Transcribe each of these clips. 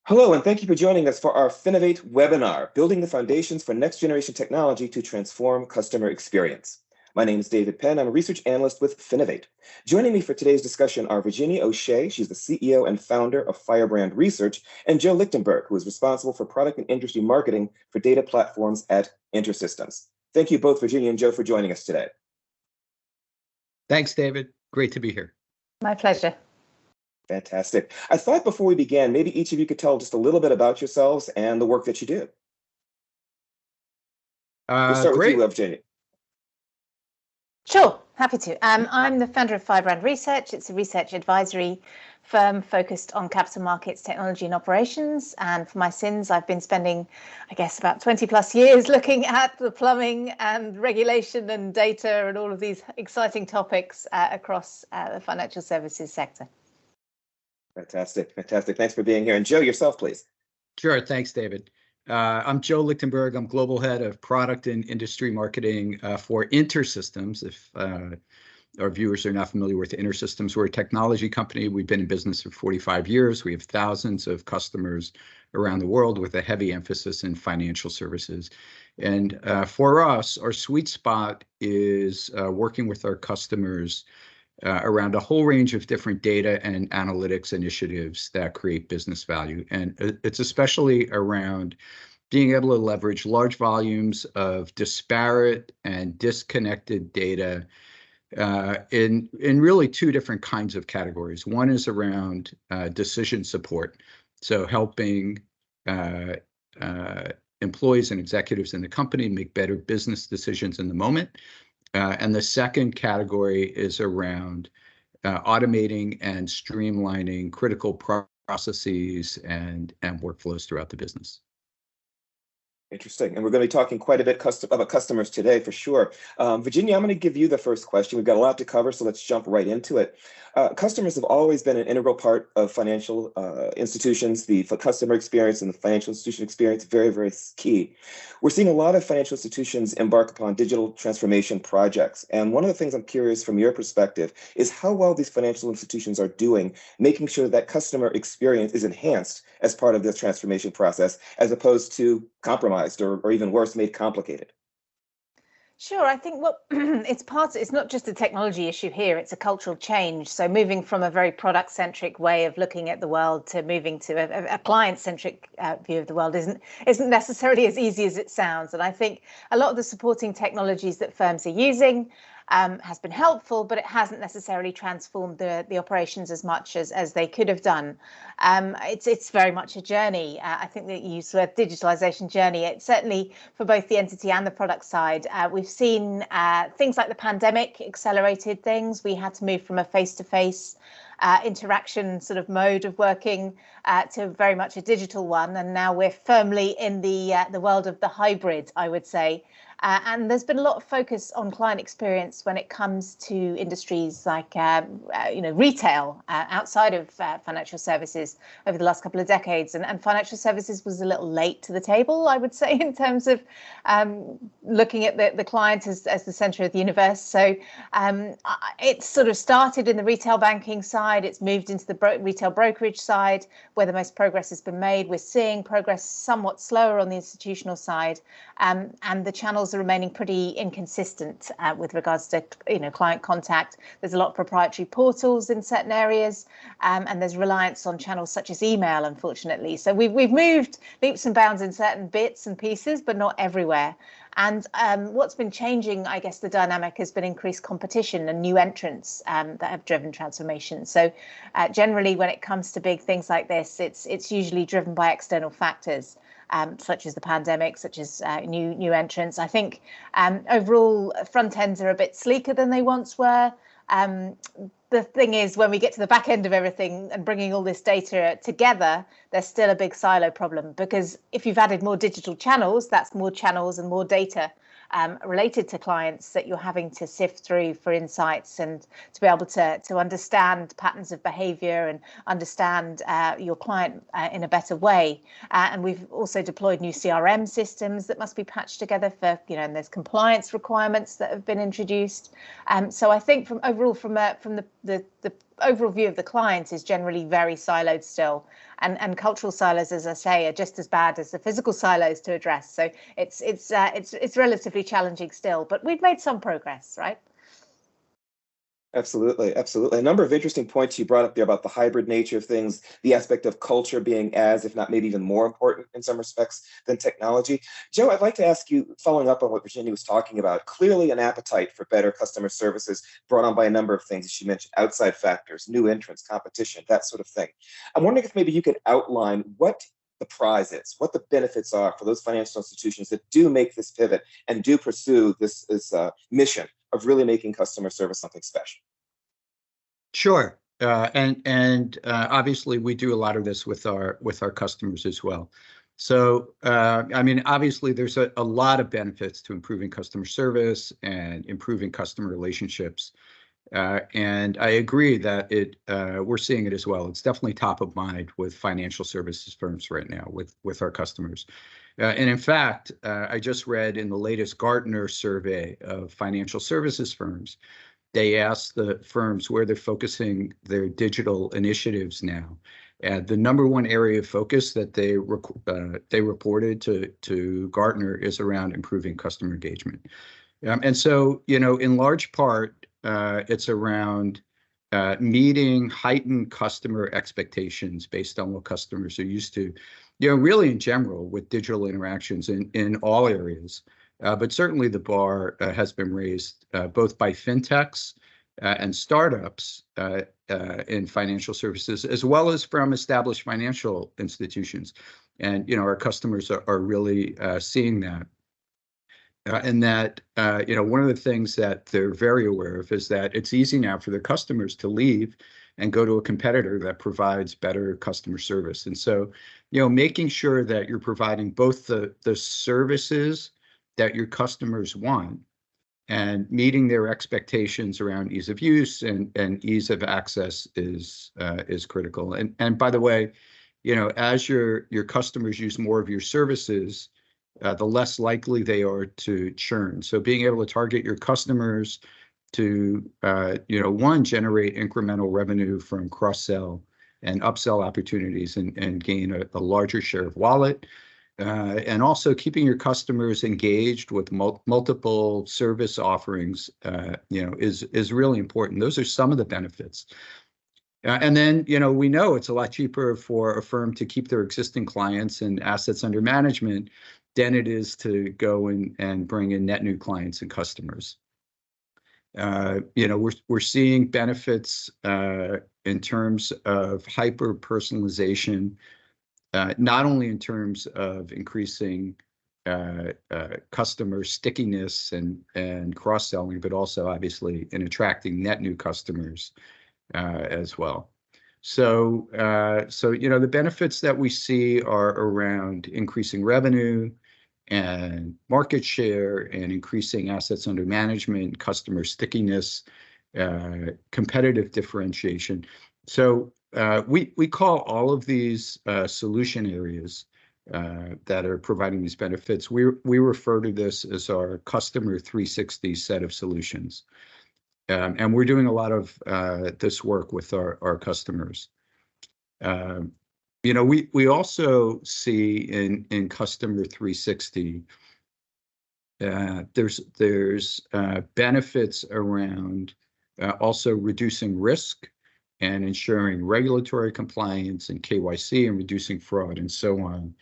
Hello, and thank you for joining us for our Finovate webinar, Building the Foundations for Next Generation Technology to Transform Customer Experience. My name is David Penn. I'm a research analyst with Finovate. Joining me for today's discussion are Virginia O'Shea, she's the CEO and founder of Firebrand Research, and Joe Lichtenberg, who is responsible for product and industry marketing for data platforms at InterSystems. Thank you both, Virginia and Joe, for joining us today. Thanks, David. Great to be here. My pleasure. Fantastic. I thought before we began, maybe each of you could tell just a little bit about yourselves and the work that you do. We'll start with you, Virginia. Sure, happy to. I'm the founder of Firebrand Research. It's a research advisory firm focused on capital markets, technology and operations. And for my sins, I've been spending, I guess, about 20 plus years looking at the plumbing and regulation and data and all of these exciting topics across the financial services sector. Fantastic, fantastic. Thanks for being here. And Joe, yourself, please. Sure, thanks, David. I'm Joe Lichtenberg. I'm Global Head of Product and Industry Marketing for InterSystems. If our viewers are not familiar with InterSystems, we're a technology company. We've been in business for 45 years. We have thousands of customers around the world with a heavy emphasis in financial services. And for us, our sweet spot is working with our customers around a whole range of different data and analytics initiatives that create business value. And it's especially around being able to leverage large volumes of disparate and disconnected data in really two different kinds of categories. One is around decision support, so helping employees and executives in the company make better business decisions in the moment. And the second category is around automating and streamlining critical processes and workflows throughout the business. Interesting. And we're going to be talking quite a bit about customers today, for sure. Virginia, I'm going to give you the first question. We've got a lot to cover, so let's jump right into it. Customers have always been an integral part of financial institutions. The customer experience and the financial institution experience, very, very key. We're seeing a lot of financial institutions embark upon digital transformation projects. And one of the things I'm curious from your perspective is how well these financial institutions are doing, making sure that customer experience is enhanced as part of this transformation process, as opposed to compromised or even worse, made complicated. Sure, I think it's not just a technology issue here, it's a cultural change. So moving from a very product-centric way of looking at the world to moving to a client-centric view of the world isn't necessarily as easy as it sounds. And I think a lot of the supporting technologies that firms are using has been helpful, but it hasn't necessarily transformed the operations as much as they could have done. It's very much a journey. I think that you use the word digitalization journey. It's certainly for both the entity and the product side. We've seen things like the pandemic accelerated things. We had to move from a face-to-face interaction sort of mode of working to very much a digital one, and now we're firmly in the world of the hybrid, I would say. And there's been a lot of focus on client experience when it comes to industries like retail outside of financial services over the last couple of decades, and financial services was a little late to the table, I would say, in terms of looking at the client as the center of the universe. So it sort of started in the retail banking side, it's moved into the retail brokerage side where the most progress has been made. We're seeing progress somewhat slower on the institutional side, and the channels are remaining pretty inconsistent with regards to client contact. There's a lot of proprietary portals in certain areas, and there's reliance on channels such as email, unfortunately. So we've moved leaps and bounds in certain bits and pieces, but not everywhere. And what's been changing, I guess, the dynamic has been increased competition and new entrants that have driven transformation. So generally, when it comes to big things like this, it's usually driven by external factors. Such as the pandemic, such as new entrants. I think overall front ends are a bit sleeker than they once were. The thing is, when we get to the back end of everything and bringing all this data together, there's still a big silo problem, because if you've added more digital channels, that's more channels and more data related to clients that you're having to sift through for insights and to be able to understand patterns of behavior and understand your client in a better way. And we've also deployed new CRM systems that must be patched together for, and there's compliance requirements that have been introduced. So I think from the overall view of the client is generally very siloed still, and cultural silos, as I say, are just as bad as the physical silos to address. So it's relatively challenging still, but we've made some progress, right? Absolutely, absolutely. A number of interesting points you brought up there about the hybrid nature of things, the aspect of culture being as, if not maybe even more important in some respects than technology. Joe, I'd like to ask you, following up on what Virginia was talking about, clearly an appetite for better customer services brought on by a number of things, as she mentioned, outside factors, new entrants, competition, that sort of thing. I'm wondering if maybe you could outline what the prize is, what the benefits are for those financial institutions that do make this pivot and do pursue this mission of really making customer service something special. Sure. And obviously we do a lot of this with our customers as well. So I mean, obviously there's a lot of benefits to improving customer service and improving customer relationships. And I agree that we're seeing it as well. It's definitely top of mind with financial services firms right now with our customers. And in fact, I just read in the latest Gartner survey of financial services firms, they asked the firms where they're focusing their digital initiatives now. And the number one area of focus that they reported to Gartner is around improving customer engagement. And so, you know, in large part, it's around meeting heightened customer expectations based on what customers are used to, you know, really in general with digital interactions in all areas. But certainly the bar has been raised both by fintechs and startups in financial services, as well as from established financial institutions. And, you know, our customers are really seeing that. And that, you know, one of the things that they're very aware of is that it's easy now for their customers to leave and go to a competitor that provides better customer service. And so, you know, making sure that you're providing both the services that your customers want and meeting their expectations around ease of use and ease of access is critical. And by the way, you know, as your customers use more of your services, the less likely they are to churn. So being able to target your customers to, you know, one, generate incremental revenue from cross-sell and upsell opportunities and gain a larger share of wallet. And also keeping your customers engaged with multiple service offerings, you know, is really important. Those are some of the benefits. And then, you know, we know it's a lot cheaper for a firm to keep their existing clients and assets under management than it is to go and bring in net new clients and customers. You know, we're seeing benefits in terms of hyper-personalization, not only in terms of increasing customer stickiness and cross-selling, but also obviously in attracting net new customers as well. So you know, the benefits that we see are around increasing revenue and market share and increasing assets under management, customer stickiness, competitive differentiation. So we call all of these solution areas that are providing these benefits, we refer to this as our customer 360 set of solutions. And we're doing a lot of this work with our customers. You know, we also see in customer 360, there's benefits around also reducing risk and ensuring regulatory compliance and KYC and reducing fraud and so on,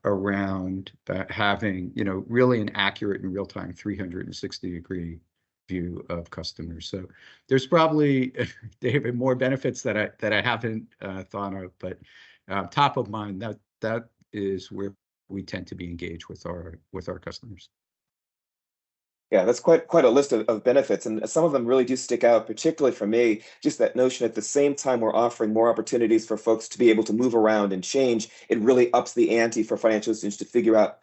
around having, you know, really an accurate and real-time 360-degree view of customers. So there's probably, David, more benefits that I haven't thought of, but top of mind, that is where we tend to be engaged with our customers. Yeah, that's quite a list of benefits, and some of them really do stick out, particularly for me, just that notion at the same time we're offering more opportunities for folks to be able to move around and change, it really ups the ante for financial institutions to figure out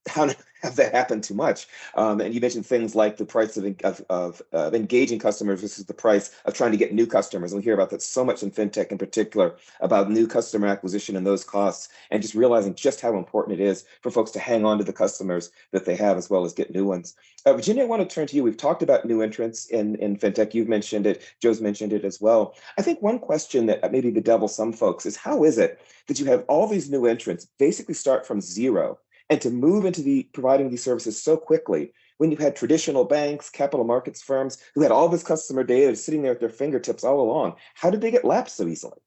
how to have that happen too much. And you mentioned things like the price of engaging customers versus the price of trying to get new customers. And we hear about that so much in fintech in particular, about new customer acquisition and those costs, and just realizing just how important it is for folks to hang on to the customers that they have as well as get new ones. Virginia, I want to turn to you. We've talked about new entrants in fintech. You've mentioned it. Joe's mentioned it as well. I think one question that maybe bedevils some folks is, how is it that you have all these new entrants basically start from zero and to move into providing these services so quickly when you had traditional banks, capital markets firms who had all this customer data sitting there at their fingertips all along? How did they get lapsed so easily?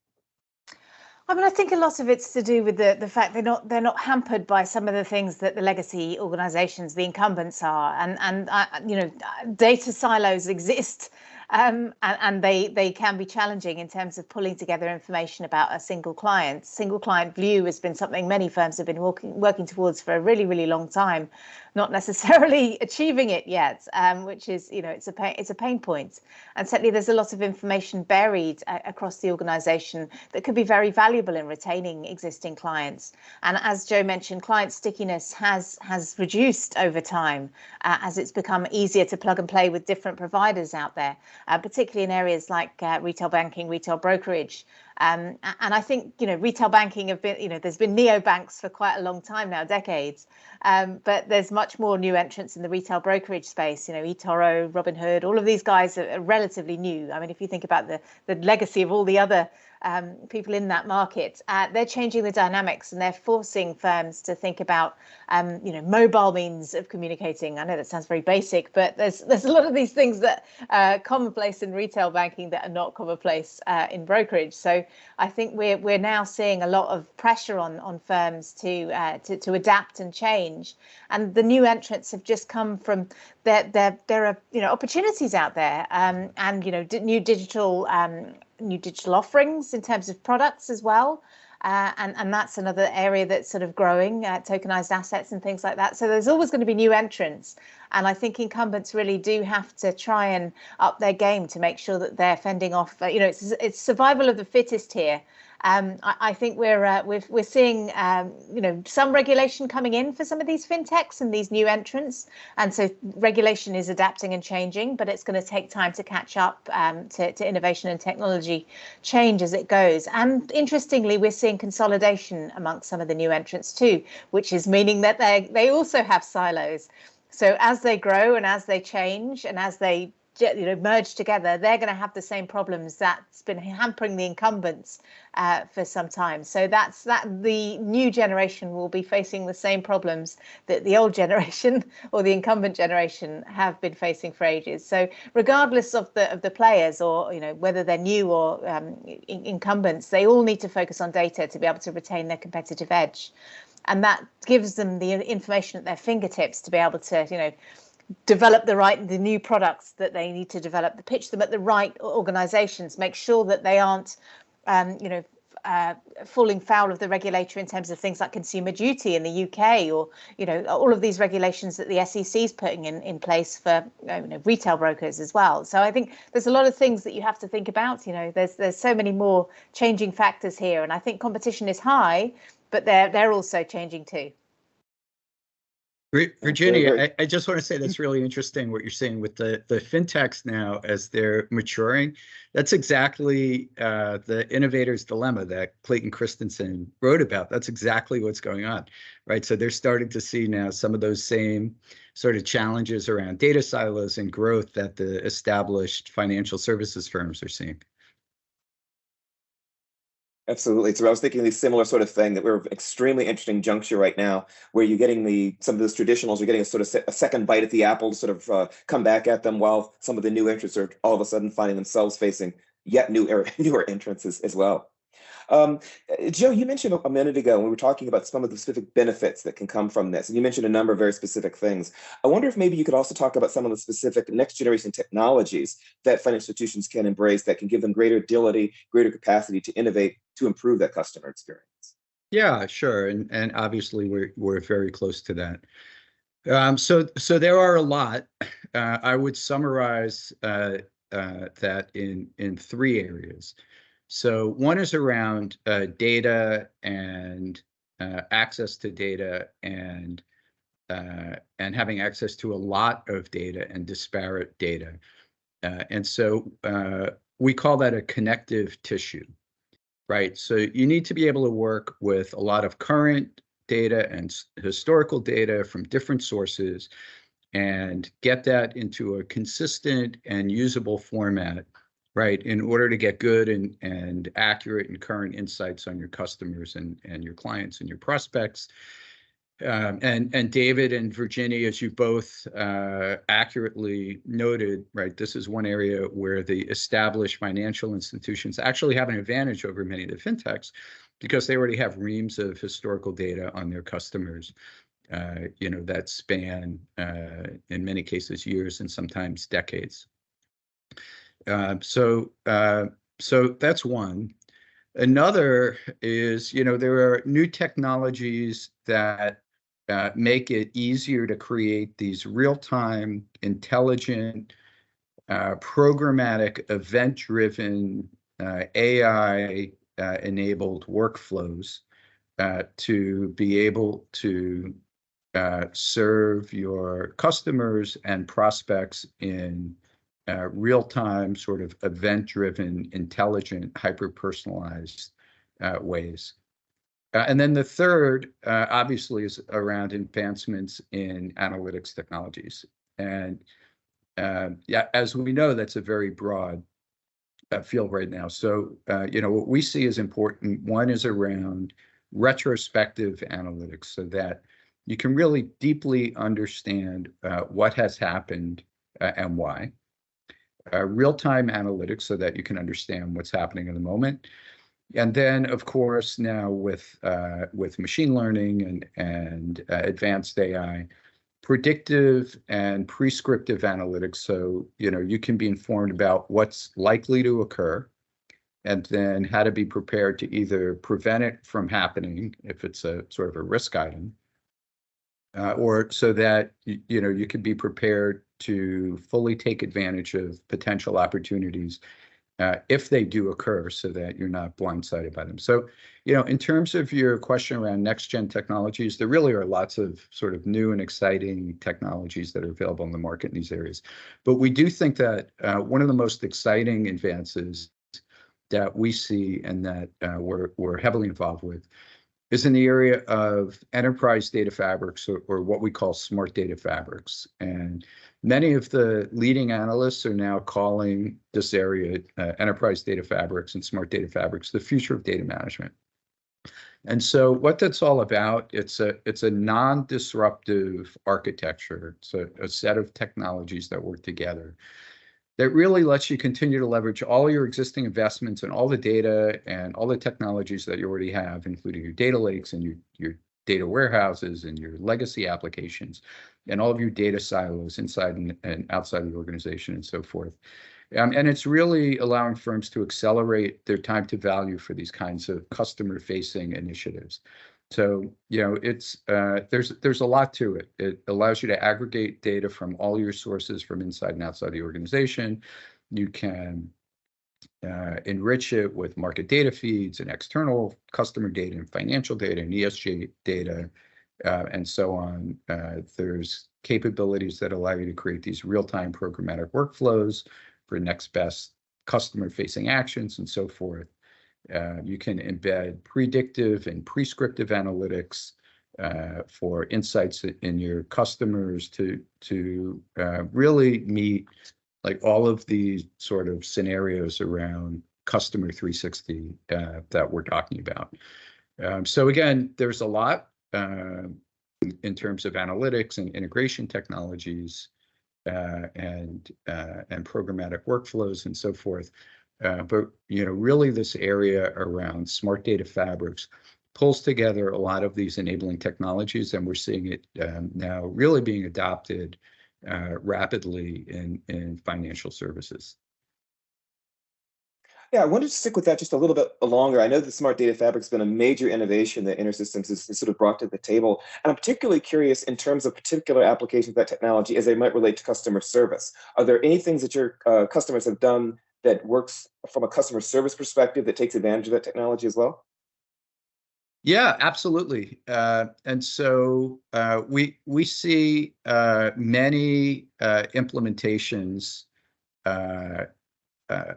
I mean, I think a lot of it's to do with the fact they're not hampered by some of the things that the legacy organisations, the incumbents are, and you know, data silos exist. And they can be challenging in terms of pulling together information about a single client. Single client view has been something many firms have been working towards for a really, really long time, not necessarily achieving it yet, which is, you know, it's a pain point. And certainly there's a lot of information buried across the organisation that could be very valuable in retaining existing clients. And as Joe mentioned, client stickiness has reduced over time as it's become easier to plug and play with different providers out there. Particularly in areas like retail banking, retail brokerage. And I think, you know, retail banking have been, you know, there's been neobanks for quite a long time now, decades. But there's much more new entrants in the retail brokerage space, you know, eToro, Robinhood, all of these guys are relatively new. I mean, if you think about the legacy of all the other people in that market, they're changing the dynamics and they're forcing firms to think about, you know, mobile means of communicating. I know that sounds very basic, but there's a lot of these things that are commonplace in retail banking that are not commonplace in brokerage. So I think we're now seeing a lot of pressure on firms to adapt and change. And the new entrants have just come from there are, you know, opportunities out there, and, you know, new digital offerings in terms of products as well. And that's another area that's sort of growing, tokenized assets and things like that. So there's always going to be new entrants. And I think incumbents really do have to try and up their game to make sure that they're fending off, you know, it's survival of the fittest here. I think we're seeing, you know, some regulation coming in for some of these fintechs and these new entrants, and so regulation is adapting and changing, but it's going to take time to catch up to innovation and technology change as it goes. And interestingly, we're seeing consolidation amongst some of the new entrants too, which is meaning that they also have silos. So as they grow and as they change and as they, you know, merge together, they're going to have the same problems that's been hampering the incumbents for some time. So the new generation will be facing the same problems that the old generation or the incumbent generation have been facing for ages. So regardless of the players, or, you know, whether they're new or incumbents, they all need to focus on data to be able to retain their competitive edge. And that gives them the information at their fingertips to be able to, you know, develop the new products that they need to develop, to pitch them at the right organizations, make sure that they aren't, you know, falling foul of the regulator in terms of things like consumer duty in the UK, or, you know, all of these regulations that the SEC is putting in place for, you know, retail brokers as well. So I think there's a lot of things that you have to think about. You know, there's so many more changing factors here, and I think competition is high, but they're also changing too. Virginia, I just want to say that's really interesting what you're saying with the fintechs now as they're maturing. That's exactly the innovator's dilemma that Clayton Christensen wrote about. That's exactly what's going on, right? So they're starting to see now some of those same sort of challenges around data silos and growth that the established financial services firms are seeing. Absolutely. So I was thinking the similar sort of thing, that we're an extremely interesting juncture right now, where you're getting some of those traditionals are getting a sort of a second bite at the apple to sort of come back at them, while some of the new entrants are all of a sudden finding themselves facing yet newer entrants as well. Joe, you mentioned a minute ago when we were talking about some of the specific benefits that can come from this, and you mentioned a number of very specific things. I wonder if maybe you could also talk about some of the specific next generation technologies that financial institutions can embrace that can give them greater agility, greater capacity to innovate, to improve that customer experience. Yeah, sure, and obviously we're very close to that. So there are a lot. I would summarize that in three areas. So one is around data and access to data and and having access to a lot of data and disparate data. And so we call that a connective tissue, right? So you need to be able to work with a lot of current data and historical data from different sources and get that into a consistent and usable format, right, in order to get good and accurate and current insights on your customers and your clients and your prospects. And David and Virginia, as you both accurately noted, right, this is one area where the established financial institutions actually have an advantage over many of the fintechs because they already have reams of historical data on their customers, that span, in many cases, years and sometimes decades. So that's one. Another is, there are new technologies that make it easier to create these real-time, intelligent, programmatic, event-driven, AI-enabled workflows to be able to serve your customers and prospects in real-time, sort of event-driven, intelligent, hyper-personalized ways. And then the third, obviously, is around advancements in analytics technologies. And yeah, as we know, that's a very broad field right now. So, what we see as important, one is around retrospective analytics, so that you can really deeply understand what has happened and why. Real-time analytics, so that you can understand what's happening in the moment. And then, of course, now with machine learning and advanced AI, predictive and prescriptive analytics. So, you can be informed about what's likely to occur, and then how to be prepared to either prevent it from happening if it's a sort of a risk item, or so that you can be prepared to fully take advantage of potential opportunities if they do occur, so that you're not blindsided by them. So, in terms of your question around next-gen technologies, there really are lots of sort of new and exciting technologies that are available in the market in these areas. But we do think that one of the most exciting advances that we see and that we're heavily involved with is in the area of enterprise data fabrics, or what we call smart data fabrics. And many of the leading analysts are now calling this area, enterprise data fabrics and smart data fabrics, the future of data management. And so what that's all about, it's a non-disruptive architecture. It's a set of technologies that work together that really lets you continue to leverage all your existing investments and all the data and all the technologies that you already have, including your data lakes and your data warehouses and your legacy applications and all of your data silos inside and outside of the organization and so forth. And it's really allowing firms to accelerate their time to value for these kinds of customer-facing initiatives. So, it's there's a lot to it. It allows you to aggregate data from all your sources from inside and outside the organization. You can enrich it with market data feeds and external customer data and financial data and ESG data, and so on. There's capabilities that allow you to create these real-time programmatic workflows for next best customer-facing actions and so forth. You can embed predictive and prescriptive analytics for insights in your customers to really meet like all of these sort of scenarios around customer 360 that we're talking about. So again, there's a lot in terms of analytics and integration technologies and programmatic workflows and so forth. But really this area around smart data fabrics pulls together a lot of these enabling technologies, and we're seeing it now really being adopted rapidly in financial services. Yeah, I wanted to stick with that just a little bit longer. I know the Smart Data Fabric's been a major innovation that InterSystems has sort of brought to the table. And I'm particularly curious in terms of particular applications of that technology as they might relate to customer service. Are there any things that your customers have done that works from a customer service perspective that takes advantage of that technology as well? Yeah, absolutely. And so we see many implementations uh, uh,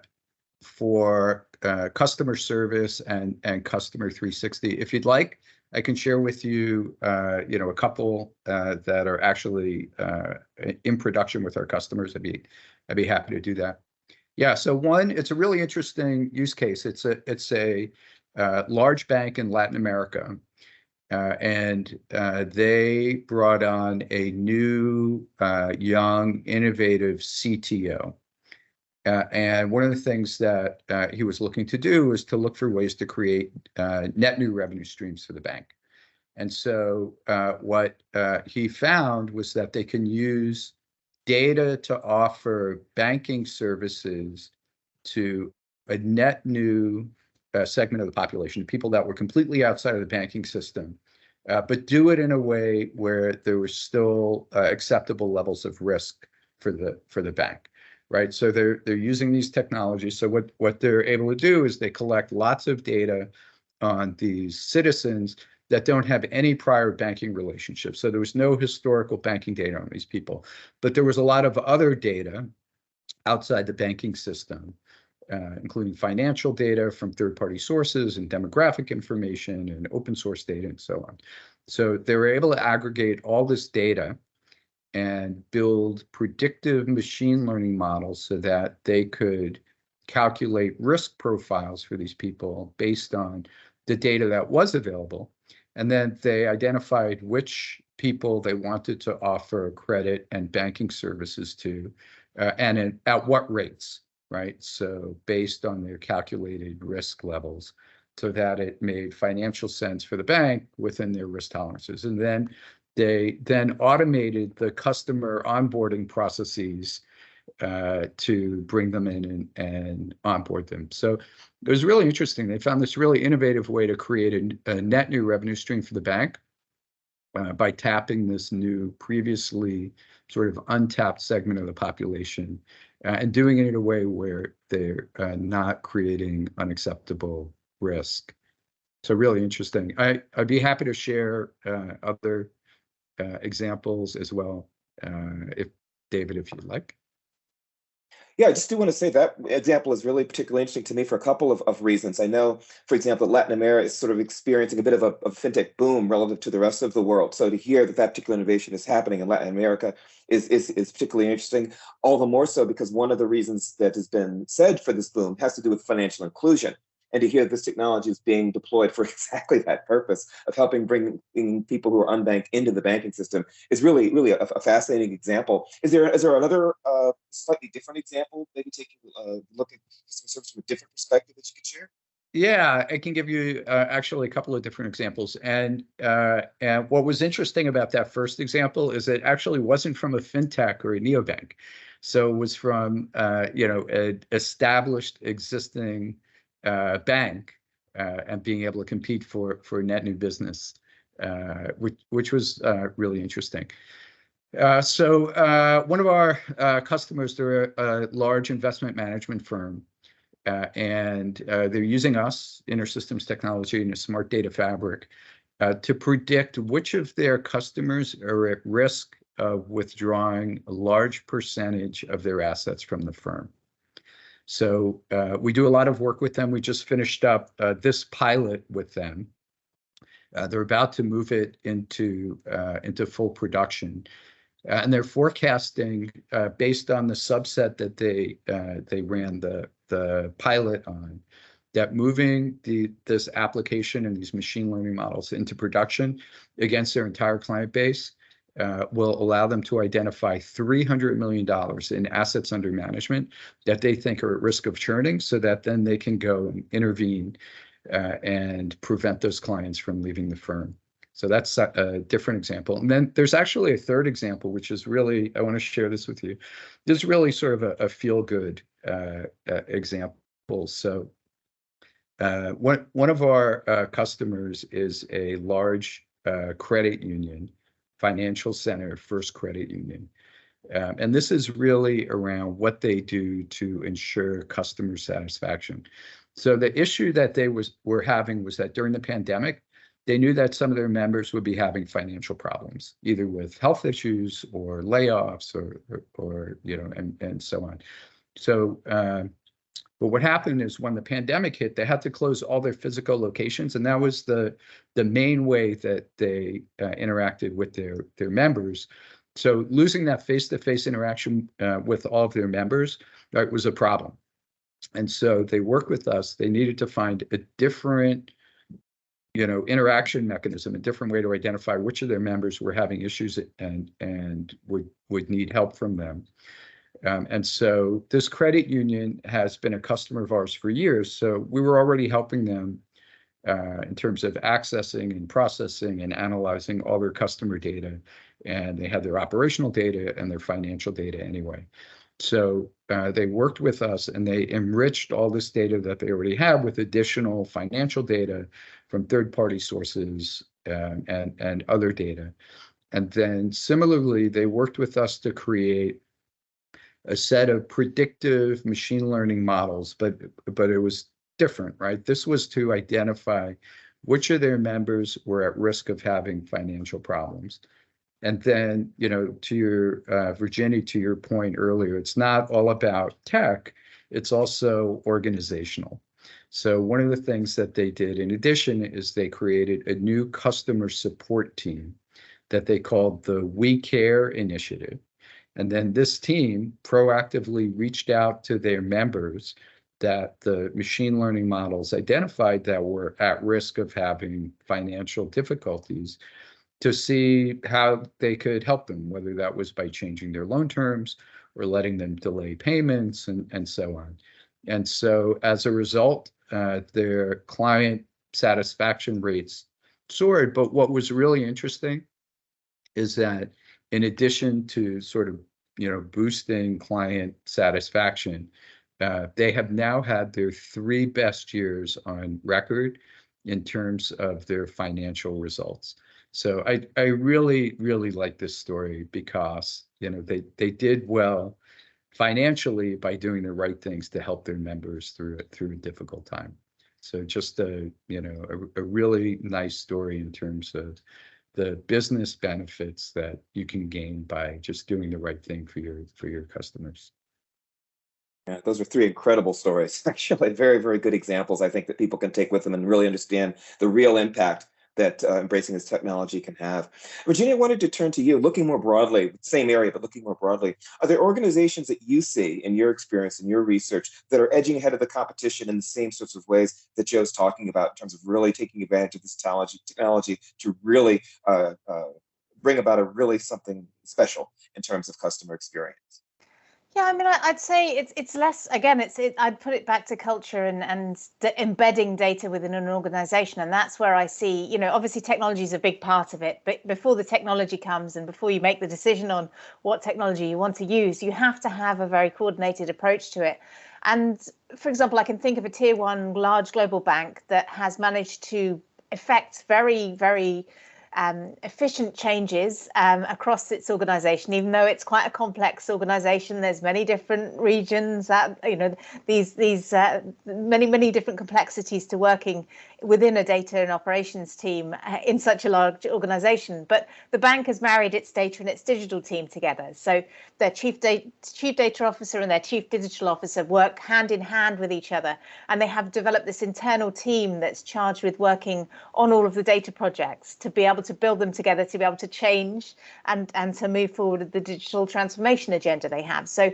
for customer service and customer 360. If you'd like, I can share with you, a couple that are actually in production with our customers. I'd be happy to do that. Yeah. So one, it's a really interesting use case. It's a large bank in Latin America, and they brought on a new, young, innovative CTO. And one of the things that he was looking to do was to look for ways to create net new revenue streams for the bank. And so what he found was that they can use data to offer banking services to a net new segment of the population, people that were completely outside of the banking system, but do it in a way where there was still acceptable levels of risk for the bank. Right. So they're using these technologies. So what they're able to do is they collect lots of data on these citizens that don't have any prior banking relationships. So there was no historical banking data on these people, but there was a lot of other data outside the banking system, including financial data from third-party sources and demographic information and open source data and so on. So they were able to aggregate all this data and build predictive machine learning models so that they could calculate risk profiles for these people based on the data that was available. And then they identified which people they wanted to offer credit and banking services to, and at what rates, right? So based on their calculated risk levels, so that it made financial sense for the bank within their risk tolerances. And then they then automated the customer onboarding processes to bring them in and onboard them. So it was really interesting. They found this really innovative way to create a net new revenue stream for the bank by tapping this new, previously sort of untapped segment of the population, and doing it in a way where they're not creating unacceptable risk. So really interesting. I'd be happy to share other examples as well, if David, if you'd like. Yeah, I just do want to say that example is really particularly interesting to me for a couple of reasons. I know, for example, Latin America is sort of experiencing a bit of a fintech boom relative to the rest of the world. So to hear that that particular innovation is happening in Latin America is particularly interesting, all the more so because one of the reasons that has been said for this boom has to do with financial inclusion. And to hear this technology is being deployed for exactly that purpose of helping bring people who are unbanked into the banking system is really, really a fascinating example. Is there another slightly different example, maybe taking a look at customer service from a different perspective that you could share? Yeah, I can give you actually a couple of different examples. And what was interesting about that first example is it actually wasn't from a fintech or a neobank. So it was from an established existing bank, and being able to compete for net new business, which was really interesting. So one of our customers, they're a large investment management firm, and they're using us, InterSystems technology and a smart data fabric, to predict which of their customers are at risk of withdrawing a large percentage of their assets from the firm. So we do a lot of work with them. We just finished up this pilot with them. They're about to move it into full production, and they're forecasting based on the subset that they ran the pilot on, that moving this application and these machine learning models into production against their entire client base will allow them to identify $300 million in assets under management that they think are at risk of churning, so that then they can go and intervene and prevent those clients from leaving the firm. So that's a different example. And then there's actually a third example, which is really, I want to share this with you. This is really sort of a feel-good example. So one of our customers is a large credit union, financial center, First Credit Union. And this is really around what they do to ensure customer satisfaction. So the issue that they were having was that during the pandemic, they knew that some of their members would be having financial problems, either with health issues or layoffs or and so on. So, but what happened is when the pandemic hit, they had to close all their physical locations, and that was the main way that they interacted with their members. So losing that face-to-face interaction with all of their members, that was a problem. And so they worked with us. They needed to find a different interaction mechanism, a different way to identify which of their members were having issues and would need help from them. And so this credit union has been a customer of ours for years. So we were already helping them in terms of accessing and processing and analyzing all their customer data. And they had their operational data and their financial data anyway. So they worked with us and they enriched all this data that they already have with additional financial data from third-party sources and other data. And then similarly, they worked with us to create a set of predictive machine learning models, but it was different, right? This was to identify which of their members were at risk of having financial problems. And then, to your, Virginia, to your point earlier, it's not all about tech, it's also organizational. So one of the things that they did in addition is they created a new customer support team that they called the We Care Initiative. And then this team proactively reached out to their members that the machine learning models identified that were at risk of having financial difficulties to see how they could help them, whether that was by changing their loan terms or letting them delay payments and so on. And so as a result, their client satisfaction rates soared. But what was really interesting is that in addition to sort of, boosting client satisfaction, they have now had their 3 best years on record in terms of their financial results. So I really, really like this story because, they did well financially by doing the right things to help their members through a difficult time. So just a really nice story in terms of the business benefits that you can gain by just doing the right thing for your customers. Yeah, those are 3 incredible stories. Actually, very, very good examples, I think, that people can take with them and really understand the real impact that embracing this technology can have. Virginia, I wanted to turn to you, looking more broadly, same area, but looking more broadly. Are there organizations that you see in your experience, in your research, that are edging ahead of the competition in the same sorts of ways that Joe's talking about in terms of really taking advantage of this technology to really bring about a really something special in terms of customer experience? Yeah, I mean, I'd say it's less, again, I'd put it back to culture and embedding data within an organization. And that's where I see, obviously technology is a big part of it, but before the technology comes and before you make the decision on what technology you want to use, you have to have a very coordinated approach to it. And for example, I can think of a tier 1 large global bank that has managed to effect very, very efficient changes across its organization, even though it's quite a complex organization. There's many different regions that, these many different complexities to working within a data and operations team in such a large organization. But the bank has married its data and its digital team together. So their chief data officer and their chief digital officer work hand in hand with each other. And they have developed this internal team that's charged with working on all of the data projects to be able to build them together, to be able to change and to move forward with the digital transformation agenda they have. So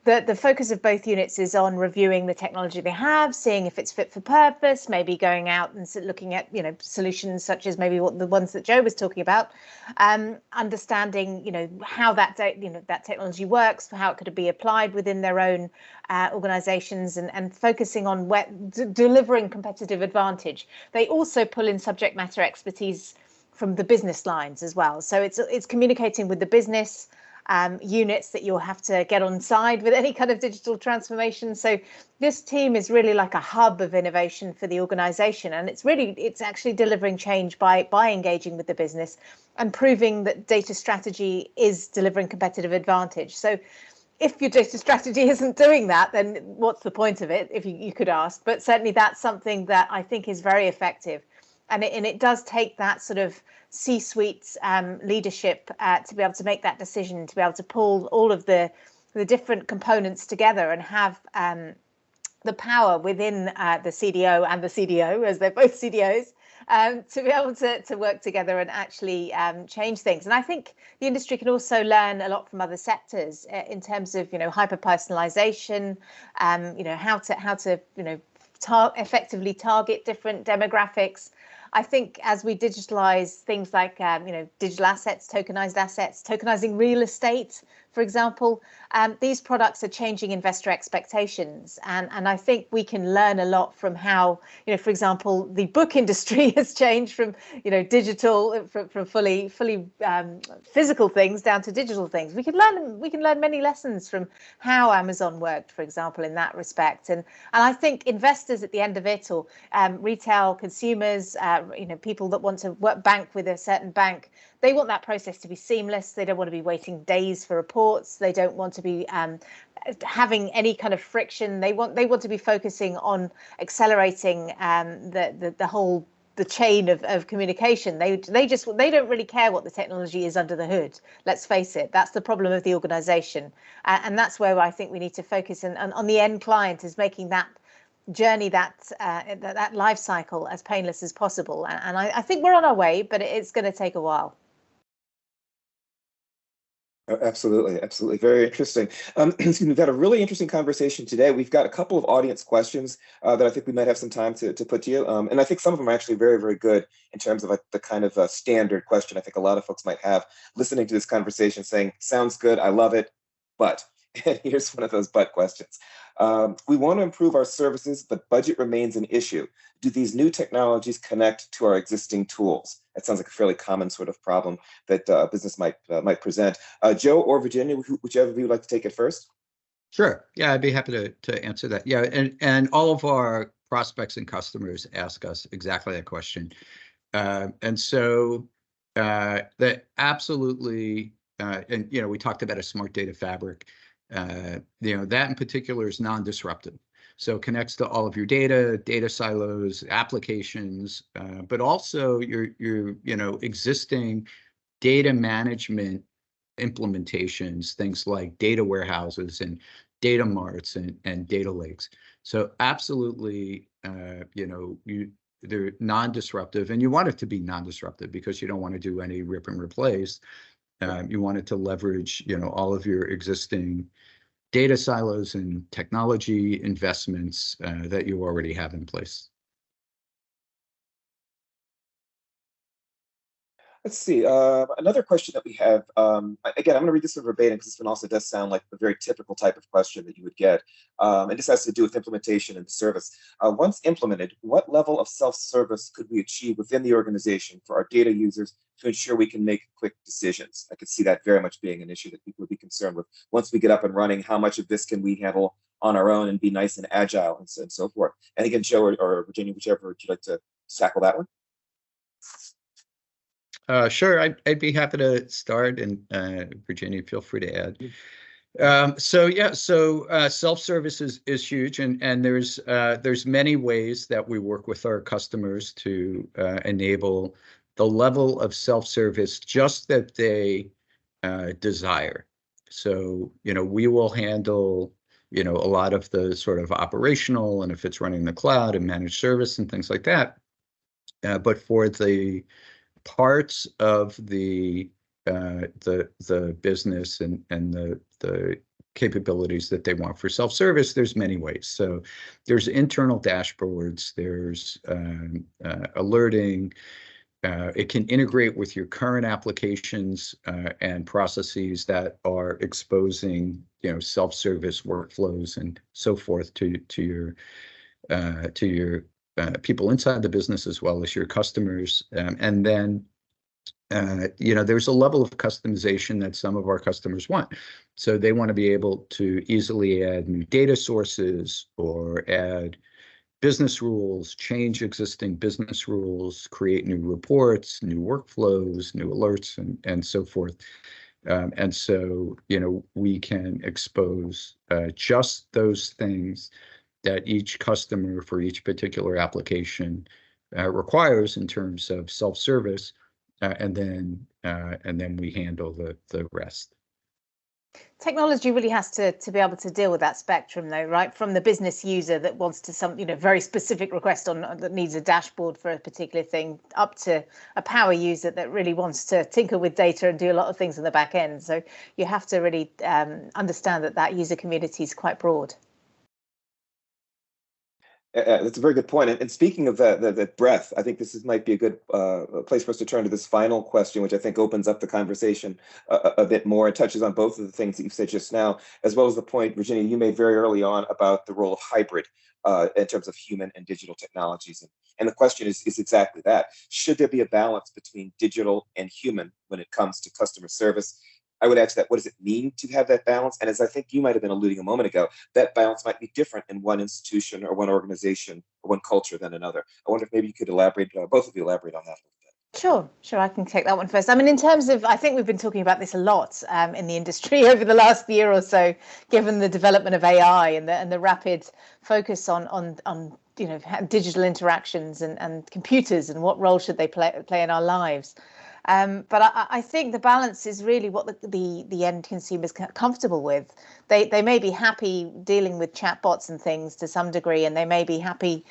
the focus of both units is on reviewing the technology they have, seeing if it's fit for purpose, maybe going out and looking at solutions such as maybe the ones that Joe was talking about, understanding how that that technology works, how it could be applied within their own organizations, and focusing on delivering competitive advantage. They also pull in subject matter expertise from the business lines as well. So it's communicating with the business units that you'll have to get on side with any kind of digital transformation. So this team is really like a hub of innovation for the organization, and it's actually delivering change by engaging with the business and proving that data strategy is delivering competitive advantage. So if your data strategy isn't doing that, then what's the point of it, if you could ask? But certainly that's something that I think is very effective. And it does take that sort of C-suite leadership to be able to make that decision, to be able to pull all of the different components together and have the power within the CDO and the CDO, as they're both CDOs, to be able to work together and actually change things. And I think the industry can also learn a lot from other sectors in terms of, hyper-personalisation, how to effectively target different demographics. I think as we digitalize things like, digital assets, tokenizing real estate, for example, these products are changing investor expectations. And I think we can learn a lot from how, for example, the book industry has changed from, digital, from fully physical things down to digital things. We can learn many lessons from how Amazon worked, for example, in that respect. And I think investors at the end of it, or retail consumers, people that want to bank with a certain bank, they want that process to be seamless. They don't want to be waiting days for reports. They don't want to be having any kind of friction. They want to be focusing on accelerating the chain of communication. They don't really care what the technology is under the hood. Let's face it, that's the problem of the organization, and that's where I think we need to focus on the end client, is making that journey, that life cycle, as painless as possible. And I think we're on our way, but it's going to take a while. Absolutely, absolutely. Very interesting. We've had a really interesting conversation today. We've got a couple of audience questions that I think we might have some time to put to you. And I think some of them are actually very, very good in terms of the kind of standard question I think a lot of folks might have listening to this conversation, saying, sounds good, I love it, but. And here's one of those but questions. We want to improve our services, but budget remains an issue. Do these new technologies connect to our existing tools? That sounds like a fairly common sort of problem that business might present. Joe or Virginia, whichever of you would like to take it first. Sure. Yeah, I'd be happy to answer that. Yeah, and all of our prospects and customers ask us exactly that question. And so that absolutely, and we talked about a smart data fabric. That in particular is non-disruptive. So it connects to all of your data silos, applications, but also your existing data management implementations, things like data warehouses and data marts and data lakes. So absolutely, they're non-disruptive, and you want it to be non-disruptive because you don't want to do any rip and replace. You want it to leverage, all of your existing data silos and technology investments that you already have in place. Let's see. Another question that we have, again, I'm going to read this one verbatim because this one also does sound like a very typical type of question that you would get. And this has to do with implementation and the service. Once implemented, what level of self-service could we achieve within the organization for our data users to ensure we can make quick decisions? I could see that very much being an issue that people would be concerned with. Once we get up and running, how much of this can we handle on our own and be nice and agile and so forth? And again, Joe or Virginia, whichever, would you like to tackle that one? Sure, I'd be happy to start, and Virginia, feel free to add. So self-service is huge, and there's many ways that we work with our customers to enable the level of self-service just that they desire. So we will handle a lot of the sort of operational, and if it's running the cloud and managed service and things like that. But for the parts of the business and the capabilities that they want for self-service, there's many ways. So there's internal dashboards, there's alerting. It can integrate with your current applications and processes that are exposing self-service workflows and so forth to your people inside the business as well as your customers. And then, there's a level of customization that some of our customers want. So they want to be able to easily add new data sources or add business rules, change existing business rules, create new reports, new workflows, new alerts, and so forth. And so, we can expose just those things that each customer for each particular application requires in terms of self-service, and then we handle the rest. Technology really has to be able to deal with that spectrum, though, right? From the business user that wants to some, very specific request on that needs a dashboard for a particular thing, up to a power user that really wants to tinker with data and do a lot of things in the back end. So you have to really understand that user community is quite broad. That's a very good point. And speaking of the breadth, I think might be a good place for us to turn to this final question, which I think opens up the conversation a bit more. It touches on both of the things that you've said just now, as well as the point, Virginia, you made very early on about the role of hybrid in terms of human and digital technologies. And the question is exactly that. Should there be a balance between digital and human when it comes to customer service? I would ask that, what does it mean to have that balance? And as I think you might have been alluding a moment ago, that balance might be different in one institution or one organization or one culture than another. I wonder if maybe you could elaborate, both of you elaborate on that a little bit. Sure. I can take that one first. I mean, in terms of, I think we've been talking about this a lot in the industry over the last year or so, given the development of AI and the rapid focus on digital interactions and computers and what role should they play in our lives. But I think the balance is really what the end consumer is comfortable with. They may be happy dealing with chatbots and things to some degree, and they may be happy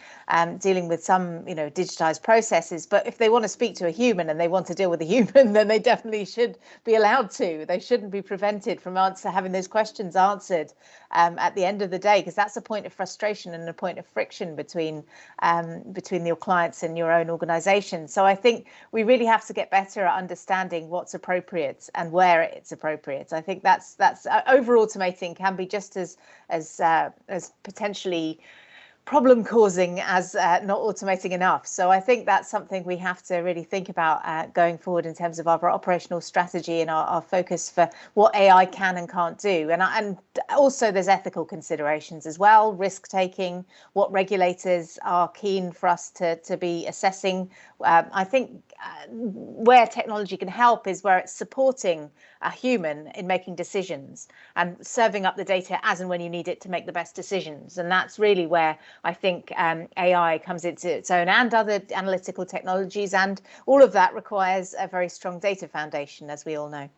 dealing with some digitized processes. But if they want to speak to a human and they want to deal with a human, then they definitely should be allowed to. They shouldn't be prevented from having those questions answered at the end of the day, because that's a point of frustration and a point of friction between your clients and your own organization. So I think we really have to get better at understanding what's appropriate and where it's appropriate. I think that's over automating can be just as potentially problem causing as not automating enough. So I think that's something we have to really think about going forward in terms of our operational strategy and our focus for what AI can and can't do. And also there's ethical considerations as well, risk taking, what regulators are keen for us to be assessing. I think where technology can help is where it's supporting a human in making decisions and serving up the data as and when you need it to make the best decisions. And that's really where I think AI comes into its own, and other analytical technologies, and all of that requires a very strong data foundation, as we all know.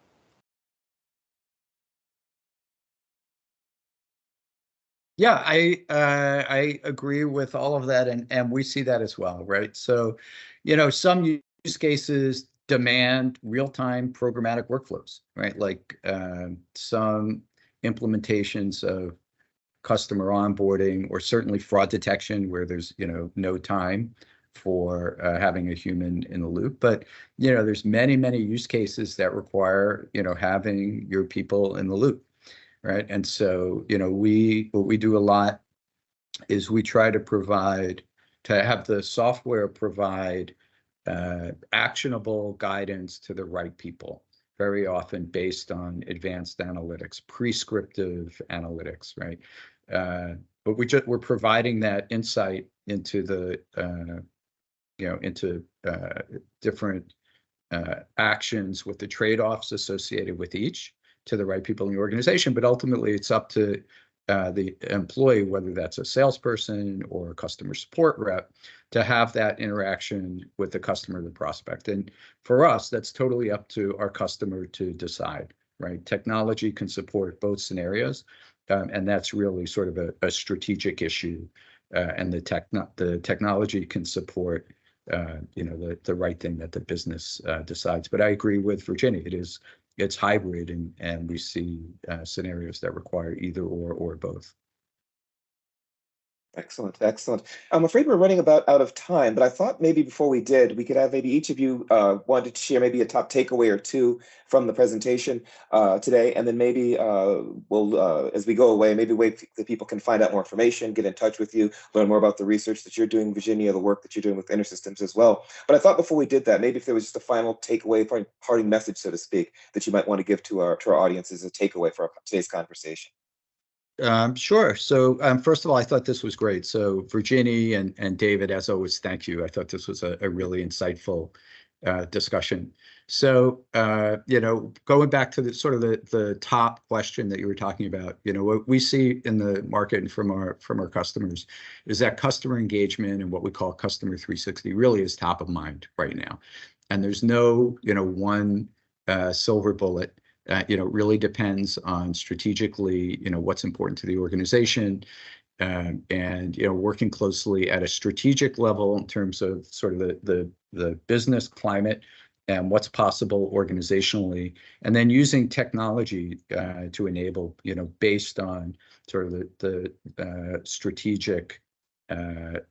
Yeah, I agree with all of that, and we see that as well, right? So, some use cases demand real-time programmatic workflows, right? Like some implementations of customer onboarding, or certainly fraud detection, where there's no time for having a human in the loop. But there's many use cases that require having your people in the loop, right? And so what we do a lot is we try to have the software provide actionable guidance to the right people, very often based on advanced analytics, prescriptive analytics, right? But we're providing that insight into into different actions with the trade-offs associated with each to the right people in the organization. But ultimately, it's up to the employee, whether that's a salesperson or a customer support rep, to have that interaction with the customer, the prospect. And for us, that's totally up to our customer to decide, right? Technology can support both scenarios, and that's really sort of a strategic issue. And the technology can support the right thing that the business decides. But I agree with Virginia. It's hybrid, and we see scenarios that require either or both. Excellent. I'm afraid we're running about out of time, but I thought maybe before we did, we could have maybe each of you wanted to share maybe a top takeaway or two from the presentation today, and then maybe we'll, as we go away, maybe wait that people can find out more information, get in touch with you, learn more about the research that you're doing, Virginia, the work that you're doing with InterSystems as well. But I thought before we did that, maybe if there was just a final takeaway, parting message, so to speak, that you might want to give to our audience as a takeaway for today's conversation. Sure. So first of all, I thought this was great. So Virginia and David, as always, thank you. I thought this was a really insightful discussion. So, going back to the sort of the top question that you were talking about, what we see in the market and from our customers is that customer engagement and what we call customer 360 really is top of mind right now. And there's no, one silver bullet. It really depends on strategically, what's important to the organization, and working closely at a strategic level in terms of sort of the business climate and what's possible organizationally, and then using technology to enable, based on sort of the strategic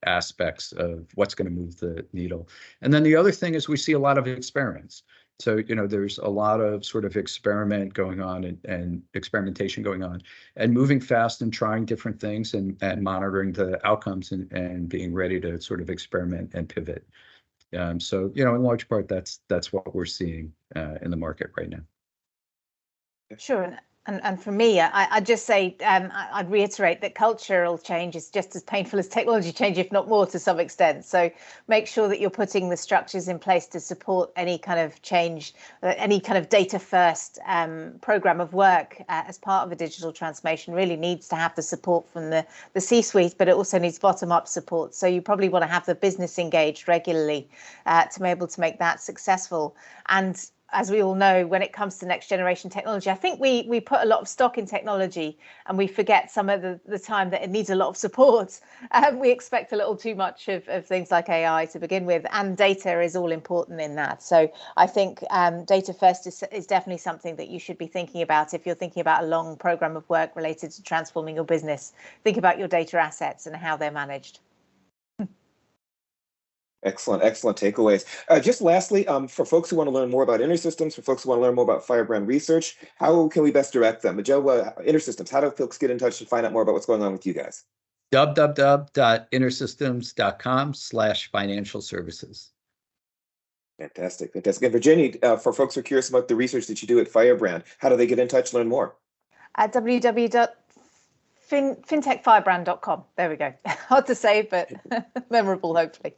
aspects of what's going to move the needle. And then the other thing is we see a lot of experiments. So, there's a lot of sort of experiment going on and experimentation going on, and moving fast and trying different things and monitoring the outcomes and being ready to sort of experiment and pivot. So, in large part, that's what we're seeing in the market right now. Sure. And for me, I'd just say, I'd reiterate that cultural change is just as painful as technology change, if not more, to some extent. So make sure that you're putting the structures in place to support any kind of change, any kind of data first program of work as part of a digital transformation really needs to have the support from the C-suite, but it also needs bottom up support. So you probably want to have the business engaged regularly to be able to make that successful. And as we all know, when it comes to next generation technology, I think we put a lot of stock in technology and we forget some of the time that it needs a lot of support. We expect a little too much of things like AI to begin with, and data is all important in that. So I think data first is definitely something that you should be thinking about if you're thinking about a long program of work related to transforming your business. Think about your data assets and how they're managed. Excellent takeaways. Just lastly, for folks who want to learn more about InterSystems, for folks who want to learn more about Firebrand Research, how can we best direct them? Joe, InterSystems, how do folks get in touch and find out more about what's going on with you guys? www.intersystems.com/financial services. Fantastic. And Virginia, for folks who are curious about the research that you do at Firebrand, how do they get in touch, learn more? At www.fintechfirebrand.com. There we go. Hard to say, but memorable, hopefully.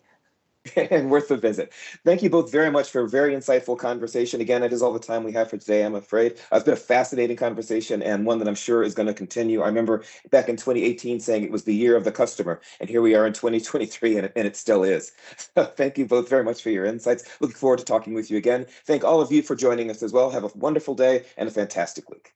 And worth the visit. Thank you both very much for a very insightful conversation. Again, it is all the time we have for today, I'm afraid. It's been a fascinating conversation and one that I'm sure is going to continue. I remember back in 2018 saying it was the year of the customer, and here we are in 2023, and it still is. So thank you both very much for your insights. Looking forward to talking with you again. Thank all of you for joining us as well. Have a wonderful day and a fantastic week.